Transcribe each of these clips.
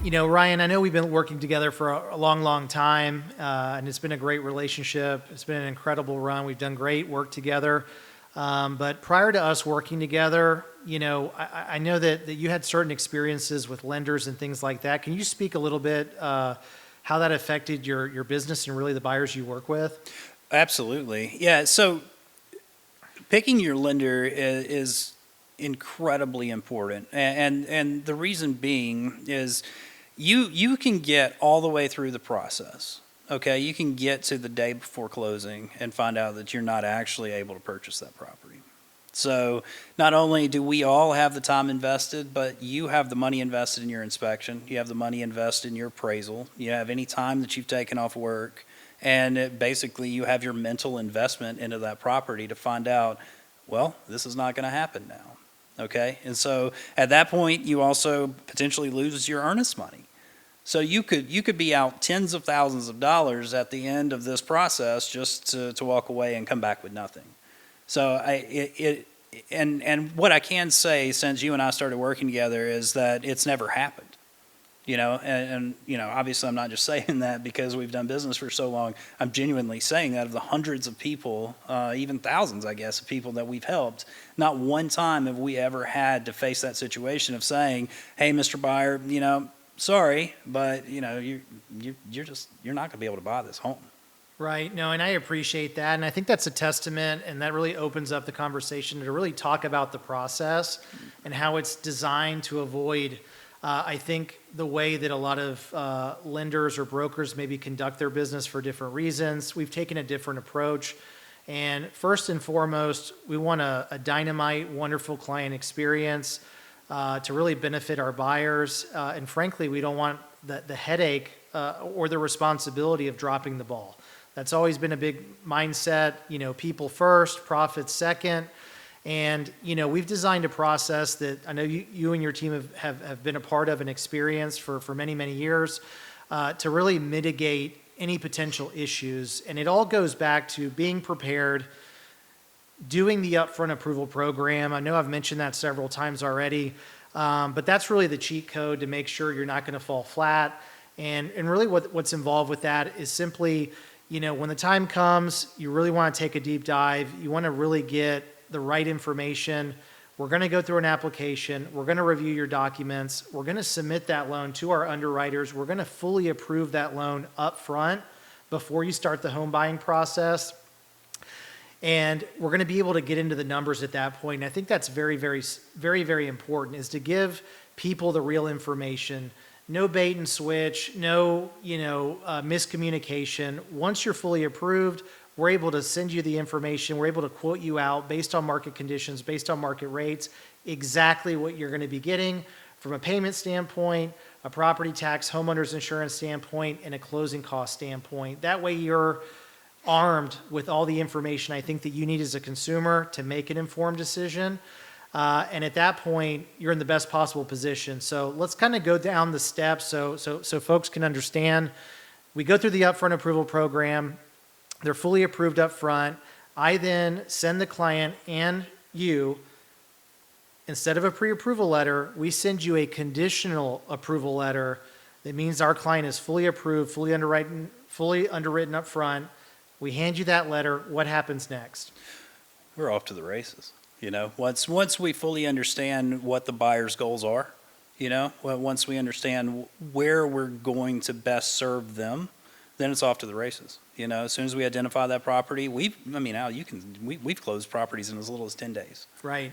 Ryan, I know we've been working together for a long, long time, and it's been a great relationship. It's been an incredible run. We've done great work together. But prior to us working together, I know that you had certain experiences with lenders and things like that. Can you speak a little bit how that affected your business and really the buyers you work with? Absolutely. Yeah. So picking your lender is incredibly important. And the reason being is you can get all the way through the process. Okay, you can get to the day before closing and find out that you're not actually able to purchase that property. So not only do we all have the time invested, but you have the money invested in your inspection, you have the money invested in your appraisal, you have any time that you've taken off work, and basically you have your mental investment into that property to find out, well, this is not going to happen now. Okay, and so at that point you also potentially lose your earnest money. So you could be out tens of thousands of dollars at the end of this process just to walk away and come back with nothing. So and what I can say since you and I started working together is that it's never happened. And obviously I'm not just saying that because we've done business for so long. I'm genuinely saying that of the hundreds of people, even thousands, I guess, of people that we've helped, not one time have we ever had to face that situation of saying, hey, Mr. Buyer, sorry, but you're not going to be able to buy this home. Right. No, and I appreciate that. And I think that's a testament, and that really opens up the conversation to really talk about the process and how it's designed to avoid, I think, the way that a lot of lenders or brokers maybe conduct their business for different reasons. We've taken a different approach. And first and foremost, we want a dynamite, wonderful client experience to really benefit our buyers. And frankly, we don't want the headache or the responsibility of dropping the ball. That's always been a big mindset, people first, profits second. And, we've designed a process that I know you and your team have been a part of and experienced for many, many years to really mitigate any potential issues. And it all goes back to being prepared, doing the upfront approval program. I know I've mentioned that several times already, but that's really the cheat code to make sure you're not going to fall flat. And really what's involved with that is simply, when the time comes, you really want to take a deep dive. You want to really get the right information. We're going to go through an application. We're going to review your documents. We're going to submit that loan to our underwriters. We're going to fully approve that loan up front before you start the home buying process. And we're going to be able to get into the numbers at that point. And I think that's very, very, very, very important, is to give people the real information. No bait and switch, no, miscommunication. Once you're fully approved, we're able to send you the information. We're able to quote you out based on market conditions, based on market rates, exactly what you're going to be getting from a payment standpoint, a property tax, homeowners insurance standpoint, and a closing cost standpoint. That way you're armed with all the information I think that you need as a consumer to make an informed decision. And at that point, you're in the best possible position. So let's kind of go down the steps so folks can understand. We go through the upfront approval program. They're fully approved up front. I then send the client and you, instead of a pre-approval letter, we send you a conditional approval letter. That means our client is fully approved, fully underwritten up front. We hand you that letter. What happens next? We're off to the races. Once we fully understand what the buyer's goals are, once we understand where we're going to best serve them, then it's off to the races. As soon as we identify that property, we've closed properties in as little as 10 days. Right.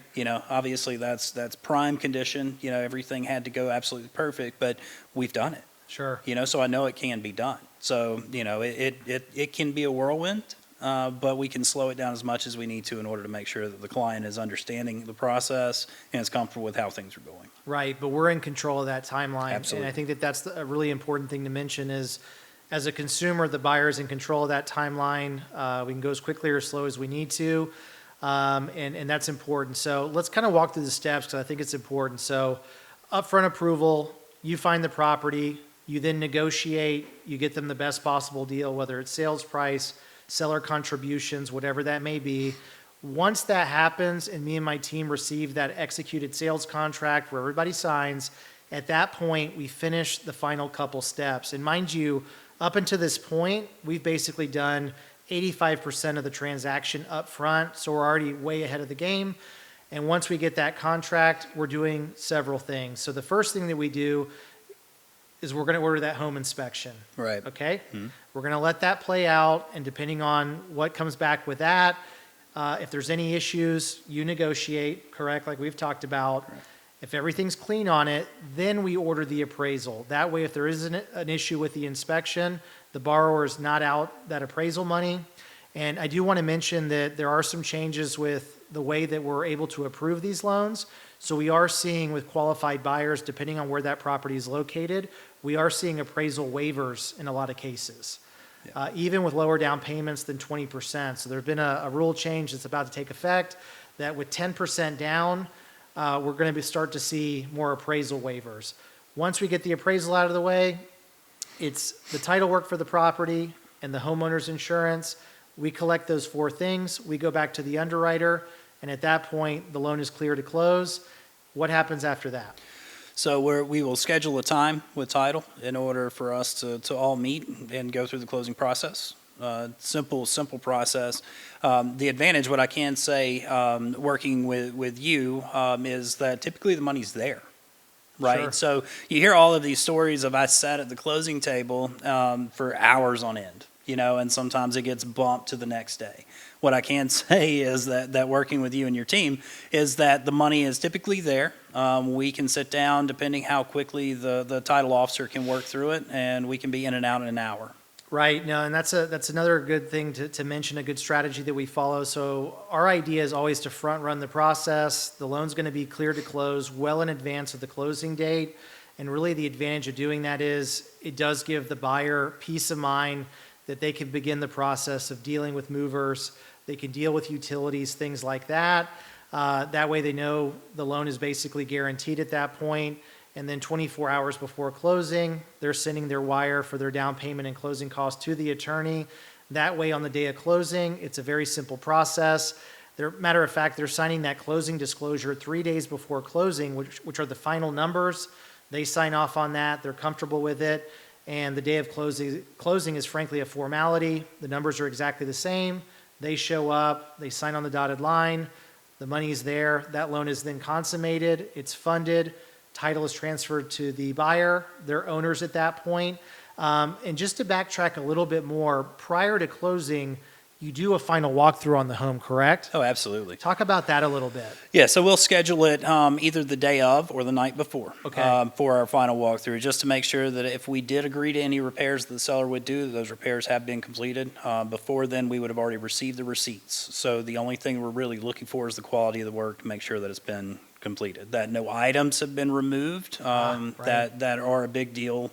Obviously that's prime condition. Everything had to go absolutely perfect, but we've done it. Sure. So I know it can be done. So, it can be a whirlwind, but we can slow it down as much as we need to in order to make sure that the client is understanding the process and is comfortable with how things are going. Right, but we're in control of that timeline. Absolutely. And I think that's a really important thing to mention is, as a consumer, the buyer is in control of that timeline. We can go as quickly or slow as we need to, and that's important. So let's kind of walk through the steps because I think it's important. So upfront approval, you find the property, you then negotiate, you get them the best possible deal, whether it's sales price, seller contributions, whatever that may be. Once that happens and me and my team receive that executed sales contract where everybody signs, At that point, we finish the final couple steps. And mind you, up until this point, we've basically done 85% of the transaction up front, so we're already way ahead of the game. And once we get that contract, we're doing several things. So the first thing that we do is we're going to order that home inspection. Right. Okay? We're going to let that play out, and depending on what comes back with that, if there's any issues, you negotiate, correct, like we've talked about. Right. If everything's clean on it, then we order the appraisal. That way, if there is an issue with the inspection, the borrower is not out that appraisal money. And I do want to mention that there are some changes with the way that we're able to approve these loans. So we are seeing with qualified buyers, depending on where that property is located, we are seeing appraisal waivers in a lot of cases, even with lower down payments than 20%. So there's been a rule change that's about to take effect that with 10% down, we're going to start to see more appraisal waivers. Once we get the appraisal out of the way, it's the title work for the property and the homeowner's insurance. We collect those four things. We go back to the underwriter, and at that point, the loan is clear to close. What happens after that? So we will schedule a time with title in order for us to all meet and go through the closing process. Simple process. The advantage, what I can say, working with you, is that typically the money's there, right? Sure. So you hear all of these stories of I sat at the closing table for hours on end, and sometimes it gets bumped to the next day. What I can say is that working with you and your team is that the money is typically there. We can sit down, depending how quickly the title officer can work through it, and we can be in and out in an hour. Right. No, and that's another good thing to mention, a good strategy that we follow. So our idea is always to front run the process. The loan's going to be clear to close well in advance of the closing date. And really the advantage of doing that is it does give the buyer peace of mind that they can begin the process of dealing with movers. They can deal with utilities, things like that. That way they know the loan is basically guaranteed at that point. And then 24 hours before closing, they're sending their wire for their down payment and closing costs to the attorney. That way on the day of closing, it's a very simple process. Matter of fact, they're signing that closing disclosure 3 days before closing, which are the final numbers. They sign off on that. They're comfortable with it. And the day of closing is frankly a formality. The numbers are exactly the same. They show up. They sign on the dotted line. The money's there. That loan is then consummated. It's funded. Title is transferred to the buyer, their owners at that point. And just to backtrack a little bit more, prior to closing, you do a final walkthrough on the home, correct? Oh, absolutely. Talk about that a little bit. Yeah, so we'll schedule it either the day of or the night before for our final walkthrough, just to make sure that if we did agree to any repairs that the seller would do, those repairs have been completed. Before then, we would have already received the receipts. So the only thing we're really looking for is the quality of the work to make sure that it's been completed, that no items have been removed Right. that are a big deal,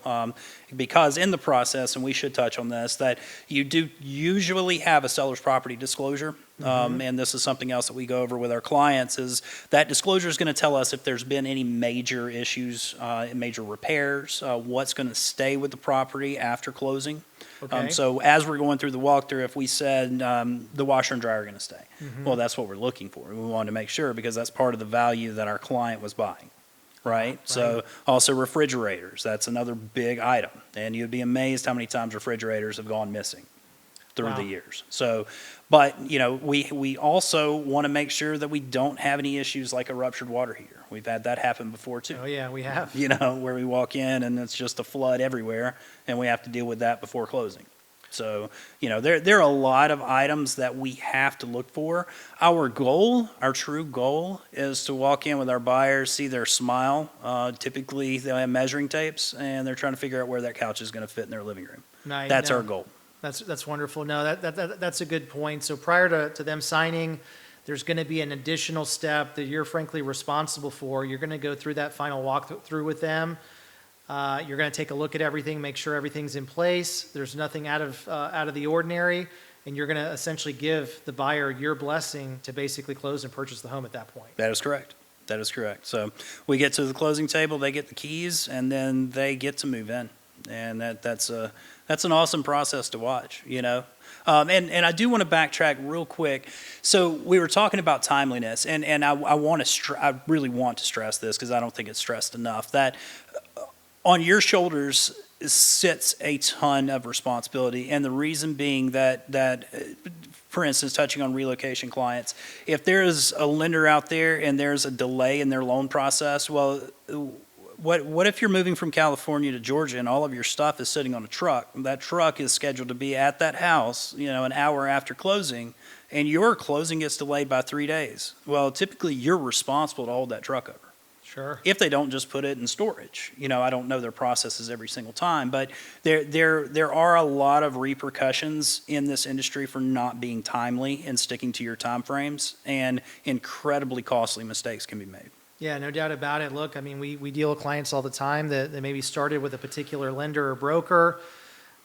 because in the process, and we should touch on this, that you do usually have a seller's property disclosure, and this is something else that we go over with our clients, is that disclosure is going to tell us if there's been any major issues, major repairs, what's going to stay with the property after closing. Okay. So as we're going through the walkthrough, if we said the washer and dryer are going to stay, well, that's what we're looking for. We wanted to make sure because that's part of the value that our client was buying, right? So also refrigerators, that's another big item. And you'd be amazed how many times refrigerators have gone missing through the years. So, but, we also want to make sure that we don't have any issues like a ruptured water heater. We've had that happen before too. Oh, yeah, we have. Where we walk in and it's just a flood everywhere and we have to deal with that before closing. So, there are a lot of items that we have to look for. Our true goal is to walk in with our buyers, see their smile. Typically they'll have measuring tapes and they're trying to figure out where that couch is going to fit in their living room. That's our goal. That's wonderful. No, that's a good point. So prior to them signing, there's going to be an additional step that you're frankly responsible for. You're going to go through that final walkthrough with them. You're going to take a look at everything, make sure everything's in place. There's nothing out of the ordinary, and you're going to essentially give the buyer your blessing to basically close and purchase the home at that point. That is correct. So we get to the closing table, they get the keys, and then they get to move in. And that's an awesome process to watch, you know? And I do want to backtrack real quick. So we were talking about timeliness, and I really want to stress this because I don't think it's stressed enough, that on your shoulders sits a ton of responsibility. And the reason being that for instance, touching on relocation clients, if there's a lender out there and there's a delay in their loan process, well, what if you're moving from California to Georgia and all of your stuff is sitting on a truck? That truck is scheduled to be at that house, you know, an hour after closing, and your closing gets delayed by 3 days. Well, typically you're responsible to hold that truck over. Sure. If they don't just put it in storage. You know, I don't know their processes every single time, but there are a lot of repercussions in this industry for not being timely and sticking to your time frames, and incredibly costly mistakes can be made. Yeah, no doubt about it. Look, I mean, we deal with clients all the time that maybe started with a particular lender or broker.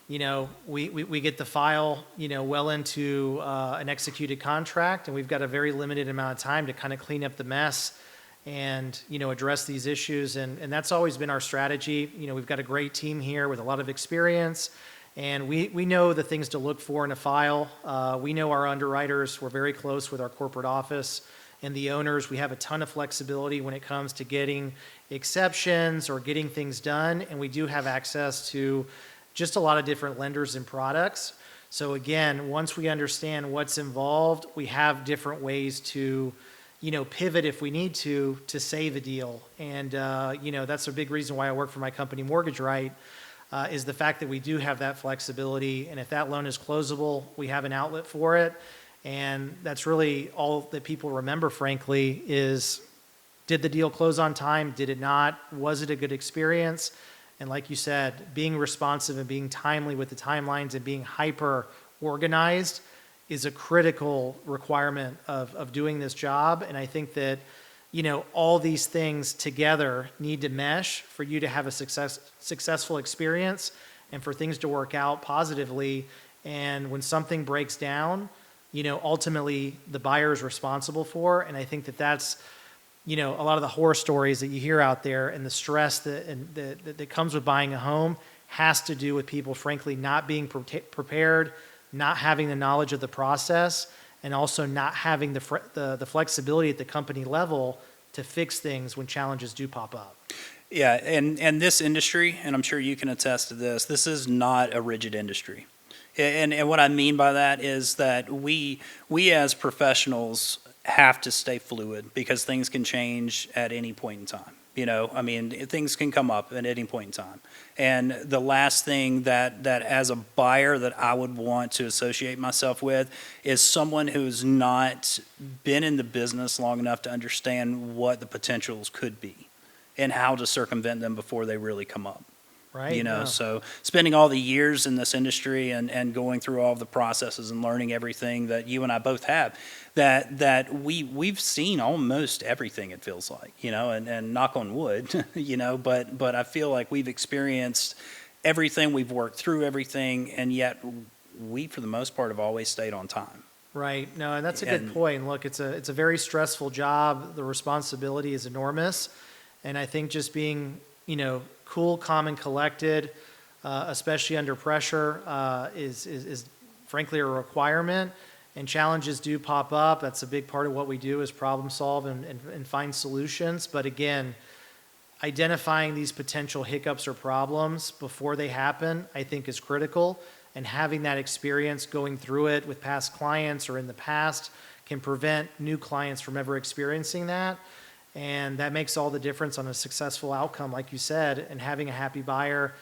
You know, we get the file, you know, well into an executed contract, and we've got a very limited amount of time to kind of clean up the mess and, you know, address these issues. And that's always been our strategy. You know, we've got a great team here with a lot of experience, and we know the things to look for in a file. We know our underwriters. We're very close with our corporate office and the owners. We have a ton of flexibility when it comes to getting exceptions or getting things done, and we do have access to just a lot of different lenders and products. So again, once we understand what's involved, we have different ways to, you know, pivot if we need to save a deal. And you know, that's a big reason why I work for my company, MortgageRight, is the fact that we do have that flexibility, and if that loan is closable, we have an outlet for it. And that's really all that people remember, frankly, is did the deal close on time? Did it not? Was it a good experience? And like you said, being responsive and being timely with the timelines and being hyper organized is a critical requirement of doing this job. And I think that, you know, all these things together need to mesh for you to have a successful experience and for things to work out positively. And when something breaks down, you know, ultimately the buyer is responsible for. And I think that that's, you know, a lot of the horror stories that you hear out there and the stress that comes with buying a home has to do with people, frankly, not being prepared, not having the knowledge of the process, and also not having the flexibility at the company level to fix things when challenges do pop up. Yeah, and this industry, and I'm sure you can attest to this is not a rigid industry. And what I mean by that is that we as professionals have to stay fluid because things can change at any point in time. You know, I mean, things can come up at any point in time. And the last thing that as a buyer that I would want to associate myself with is someone who's not been in the business long enough to understand what the potentials could be and how to circumvent them before they really come up. Right. You know, No. so spending all the years in this industry and going through all the processes and learning everything that you and I both have, that we've seen almost everything, it feels like, you know, and knock on wood, you know, but I feel like we've experienced everything, we've worked through everything, and yet we, for the most part, have always stayed on time. Right. No, and that's a good point. Look, it's a very stressful job. The responsibility is enormous. And I think just being, you know, cool, calm, and collected, especially under pressure, is frankly a requirement. And challenges do pop up. That's a big part of what we do is problem solve and find solutions. But again, identifying these potential hiccups or problems before they happen, I think is critical. And having that experience going through it with past clients or in the past can prevent new clients from ever experiencing that. And that makes all the difference on a successful outcome, like you said, and having a happy buyer,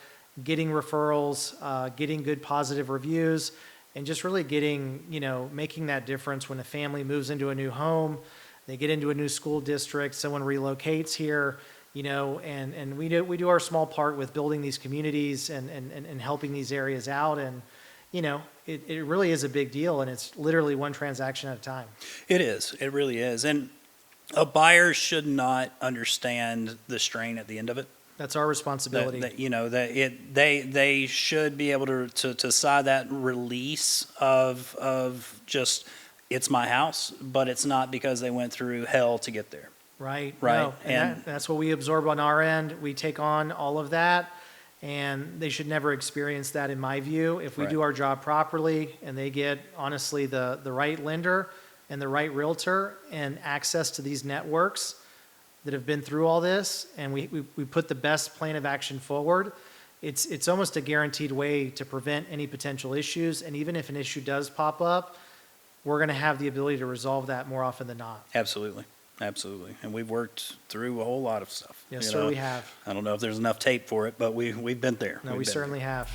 getting referrals, getting good positive reviews, and just really getting, you know, making that difference when a family moves into a new home, they get into a new school district, someone relocates here, you know, and we do our small part with building these communities and helping these areas out. And, you know, it really is a big deal, and it's literally one transaction at a time. It is. It really is. And a buyer should not understand the strain at the end of it. That's our responsibility. You know, they should be able to sign that release of just, it's my house, but it's not because they went through hell to get there. Right. Right. No, and that's what we absorb on our end. We take on all of that. And they should never experience that, in my view. If we Right. do our job properly and they get, honestly, the right lender and the right realtor and access to these networks that have been through all this, and we put the best plan of action forward, it's almost a guaranteed way to prevent any potential issues. And even if an issue does pop up, we're going to have the ability to resolve that more often than not. Absolutely. Absolutely. And we've worked through a whole lot of stuff. Yes, you sir, know. we have. I don't know if there's enough tape for it, but we've been there. No, We've we been certainly have.